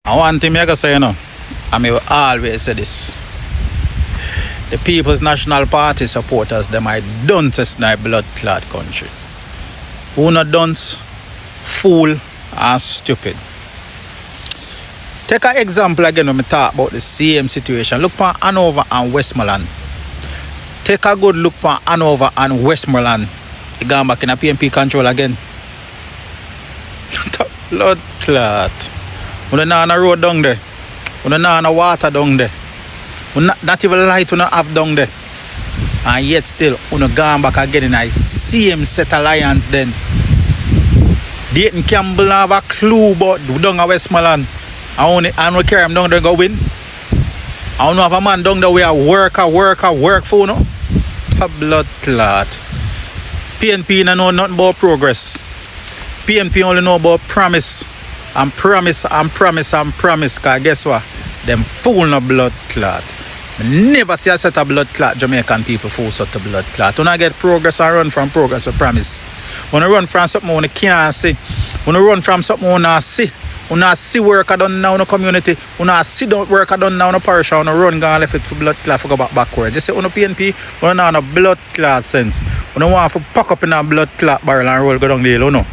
And one thing I gotta say, I will always say this. The People's National Party supporters, them I don't test in blood clot country. Who not dunce, fool, and stupid. Take an example again when we talk about the same situation. Look for Hanover and Westmoreland. Take a good look for Hanover and Westmoreland. You going back in a PNP control again. Blood clot. We don't have a road down there. We don't have no water down there. We not even light we don't have down there. And yet still, we don't go back again in the same set of lions then. Dayton Campbell have a clue about down at Westmoreland. I don't care him down there go win. I don't have a man down there where work for no. A blood clot. PNP don't know nothing about progress. PNP only know about promise. And promise. Cause guess what? Them fool no blood clot. Never see a set of blood clot Jamaican people fool such a blood clot. When I get progress and run from progress with promise. When I run from something when I can't see. When I run from something when I see. When I see work I done now in the community. When I see work I done now in the parish. When I run and left it for blood clot for go backwards. You say on the PNP, when I have no blood clot sense. When I want to pack up in a blood clot barrel and roll go down the hill, no.